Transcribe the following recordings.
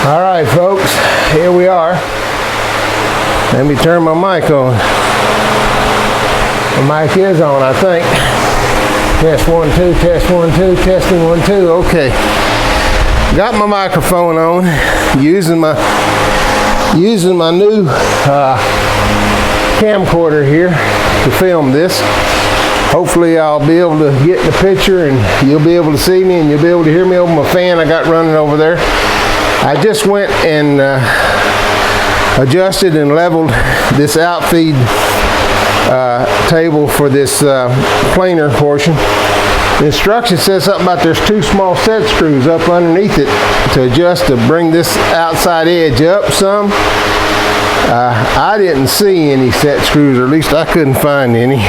All right, folks, here we are. Let me turn my mic on. My mic is on, I think. Test 1, 2, test 1, 2, testing 1, 2. Okay. Got my microphone on, using my new camcorder here to film this. Hopefully I'll be able to get the picture and you'll be able to see me and you'll be able to hear me over my fan I got running over there. I just went and adjusted and leveled this outfeed table for this planer portion. The instruction says something about there's 2 small set screws up underneath it to adjust to bring this outside edge up some. I didn't see any set screws, or at least I couldn't find any.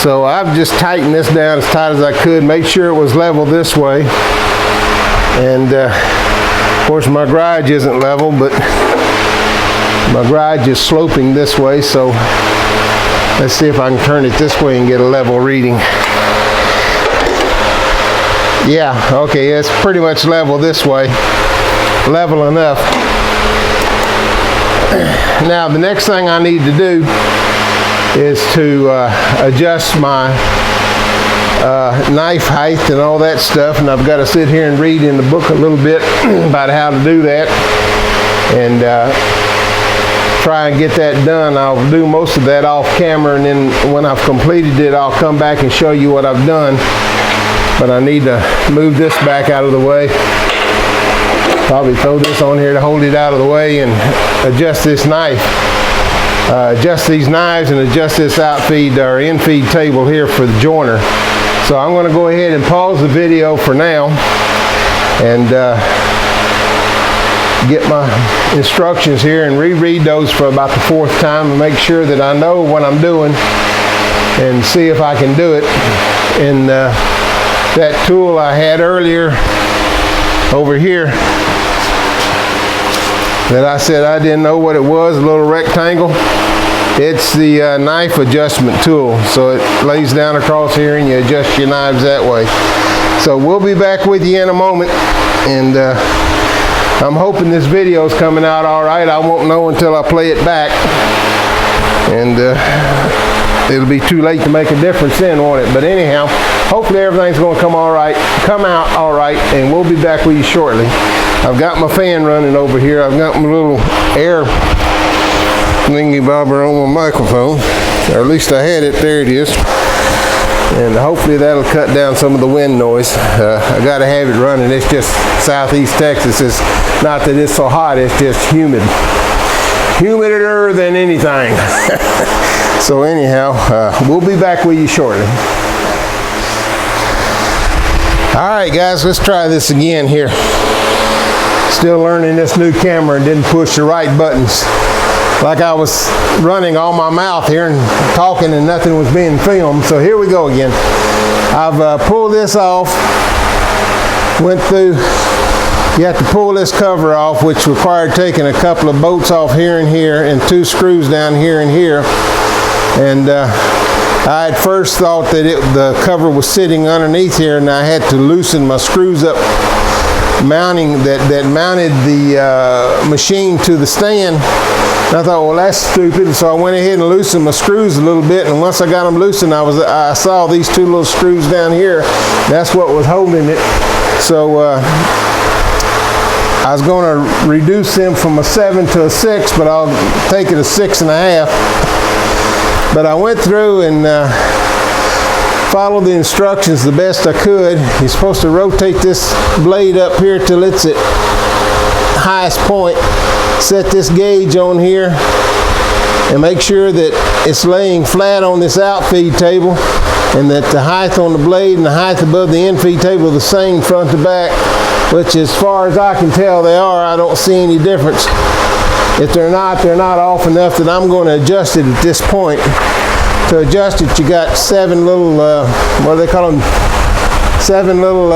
So I've just tightened this down as tight as I could, made sure it was level this way. And of course my garage isn't level, but my garage is sloping this way, so let's see if I can turn it this way and get a level reading. Yeah, okay, it's pretty much level this way. Level enough. Now the next thing I need to do is to adjust my knife height and all that stuff, and I've got to sit here and read in the book a little bit about how to do that and try and get that done. I'll do most of that off camera, and then when I've completed it I'll come back and show you what I've done. But I need to move this back out of the way. Probably throw this on here to hold it out of the way and adjust this knife. Adjust these knives and adjust this outfeed or infeed table here for the joiner. So I'm going to go ahead and pause the video for now and get my instructions here and reread those for about the 4th time and make sure that I know what I'm doing and see if I can do it. And that tool I had earlier over here that I said I didn't know what it was, a little rectangle, it's the knife adjustment tool. So it lays down across here and you adjust your knives that way. So we'll be back with you in a moment, and I'm hoping this video is coming out all right. I won't know until I play it back, and it'll be too late to make a difference then, won't it? But anyhow, hopefully everything's going to come out all right, and we'll be back with you shortly. I've got my fan running over here. I've got my little air thingy bobber on my microphone, or at least I had it. There it is. And hopefully that'll cut down some of the wind noise. I got to have it running. It's just southeast Texas. It's not that it's so hot, it's just humid. Humider than anything. So anyhow, we'll be back with you shortly. All right, guys, let's try this again here. Still learning this new camera and didn't push the right buttons. Like I was running on my mouth here and talking and nothing was being filmed. So here we go again. I've pulled this off, went through, you have to pull this cover off, which required taking a couple of bolts off here and here and 2 screws down here and here. And I at first thought that the cover was sitting underneath here, and I had to loosen my screws up mounting that mounted the machine to the stand. And I thought, well, that's stupid. So I went ahead and loosened my screws a little bit, and once I got them loosened, I saw these 2 little screws down here. That's what was holding it. So I was going to reduce them from a 7 to a 6, but I'll take it a 6.5. But I went through and followed the instructions the best I could. You're supposed to rotate this blade up here till it's at highest point. Set this gauge on here and make sure that it's laying flat on this outfeed table, and that the height on the blade and the height above the infeed table are the same front to back, which as far as I can tell they are. I don't see any difference. If they're not off enough that I'm going to adjust it at this point. To adjust it, you got 7 little, what do they call them? 7 little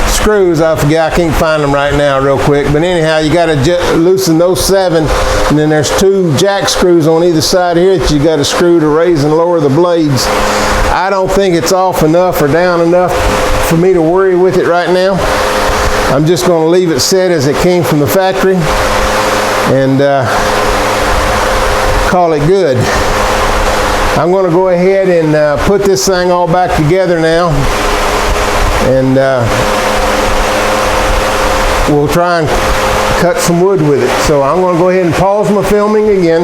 screws. I forget, I can't find them right now real quick. But anyhow, you got to loosen those 7, and then there's 2 jack screws on either side here that you got to screw to raise and lower the blades. I don't think it's off enough or down enough for me to worry with it right now. I'm just going to leave it set as it came from the factory and call it good. I'm going to go ahead and put this thing all back together now, and we'll try and cut some wood with it. So I'm going to go ahead and pause my filming again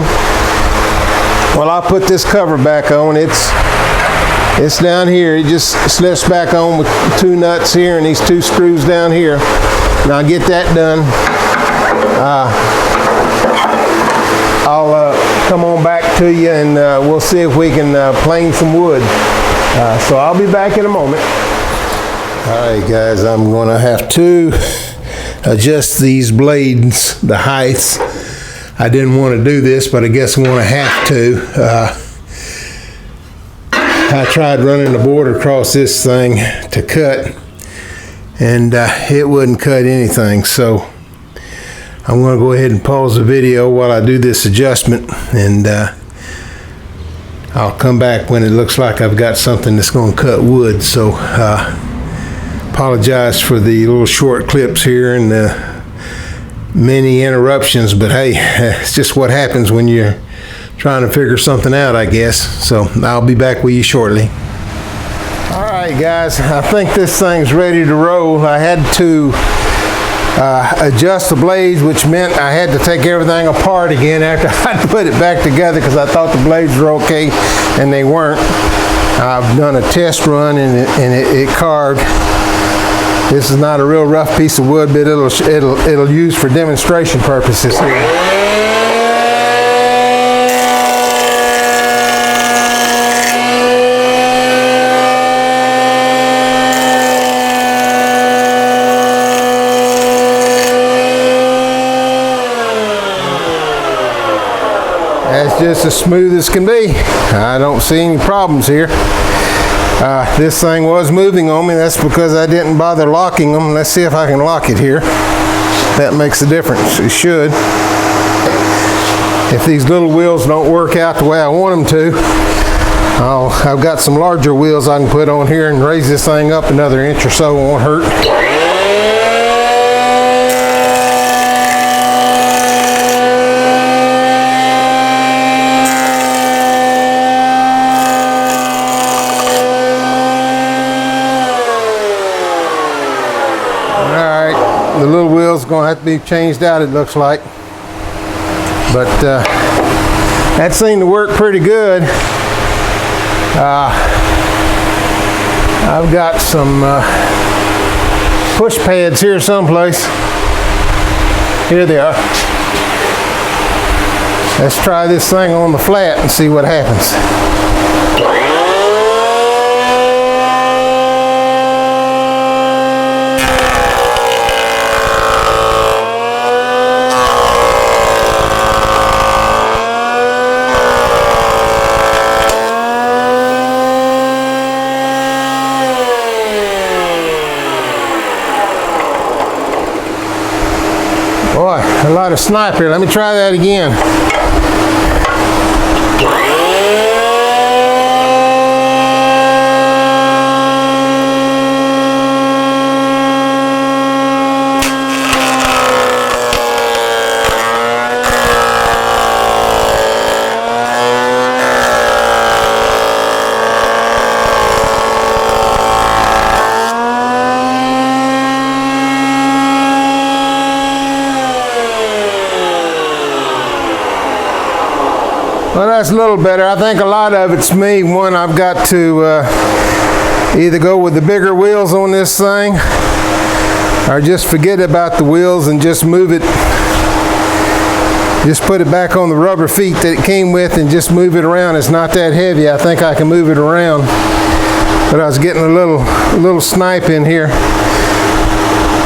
while I put this cover back on. It's down here. It just slips back on with 2 nuts here and these 2 screws down here. Now I'll get that done. I'll come on back to you and we'll see if we can plane some wood. So I'll be back in a moment. Alright guys, I'm going to have to adjust these blades, the heights. I didn't want to do this, but I guess I'm going to have to. I tried running the board across this thing to cut, and it wouldn't cut anything. So I'm going to go ahead and pause the video while I do this adjustment, and I'll come back when it looks like I've got something that's going to cut wood. So apologize for the little short clips here and the many interruptions, but hey, it's just what happens when you're trying to figure something out, I guess. So I'll be back with you shortly. Alright guys, I think this thing's ready to roll. I had to adjust the blades, which meant I had to take everything apart again after I put it back together, because I thought the blades were okay and they weren't. I've done a test run and it carved. This is not a real rough piece of wood, but it'll use for demonstration purposes here. That's just as smooth as can be. I don't see any problems here. This thing was moving on me. That's because I didn't bother locking them. Let's see if I can lock it here. That makes a difference. It should. If these little wheels don't work out the way I want them to, I've got some larger wheels I can put on here and raise this thing up another inch or so. It won't hurt. The little wheel's going to have to be changed out, it looks like. But that seemed to work pretty good. I've got some push pads here someplace. Here they are. Let's try this thing on the flat and see what happens. Boy, a lot of snipe here. Let me try that again. Well, that's a little better. I think a lot of it's me. One, I've got to either go with the bigger wheels on this thing or just forget about the wheels and just move it. Just put it back on the rubber feet that it came with and just move it around. It's not that heavy. I think I can move it around. But I was getting a little snipe in here.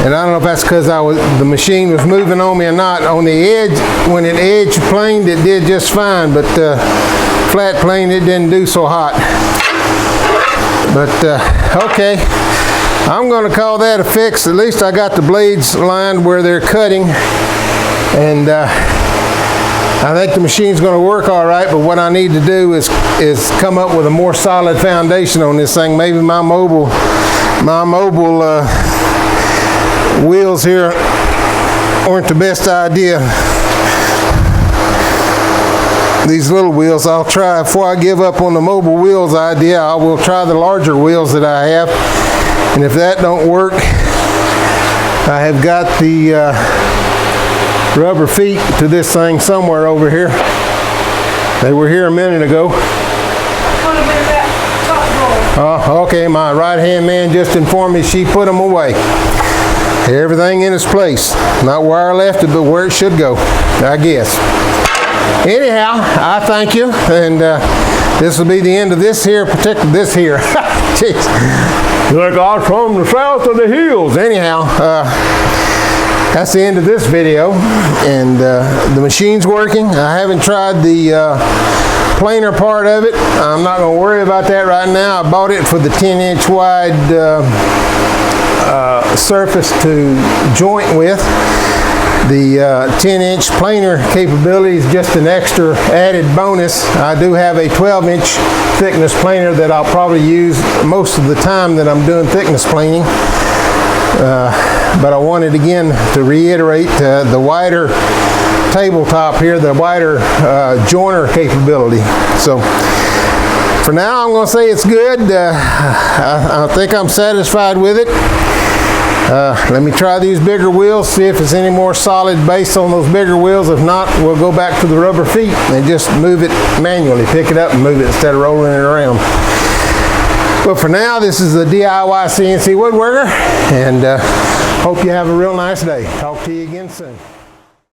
And I don't know if that's because the machine was moving on me or not. On the edge, when it edge planed, it did just fine, but flat plane, it didn't do so hot. But okay, I'm going to call that a fix. At least I got the blades lined where they're cutting, and I think the machine's going to work all right. But what I need to do is come up with a more solid foundation on this thing. Maybe my mobile My mobile wheels here weren't the best idea. These little wheels I'll try. Before I give up on the mobile wheels idea, I will try the larger wheels that I have. And if that don't work, I have got the rubber feet to this thing somewhere over here. They were here a minute ago. Okay, my right-hand man just informed me she put them away. Everything in its place. Not where I left it, but where it should go, I guess. Anyhow, I thank you, and this will be the end of this here, this here. Jeez. Like I was from the south of the hills. Anyhow, that's the end of this video, and the machine's working. I haven't tried the planer part of it. I'm not going to worry about that right now. I bought it for the 10-inch wide surface to joint with. The 10-inch planer capability is just an extra added bonus. I do have a 12-inch thickness planer that I'll probably use most of the time that I'm doing thickness planing. But I wanted again to reiterate the wider tabletop here, the wider joiner capability. So for now, I'm going to say it's good. I think I'm satisfied with it. Let me try these bigger wheels, see if it's any more solid based on those bigger wheels. If not, we'll go back to the rubber feet and just move it manually. Pick it up and move it instead of rolling it around. But for now, this is the DIY CNC woodworker, and hope you have a real nice day. Talk to you again soon.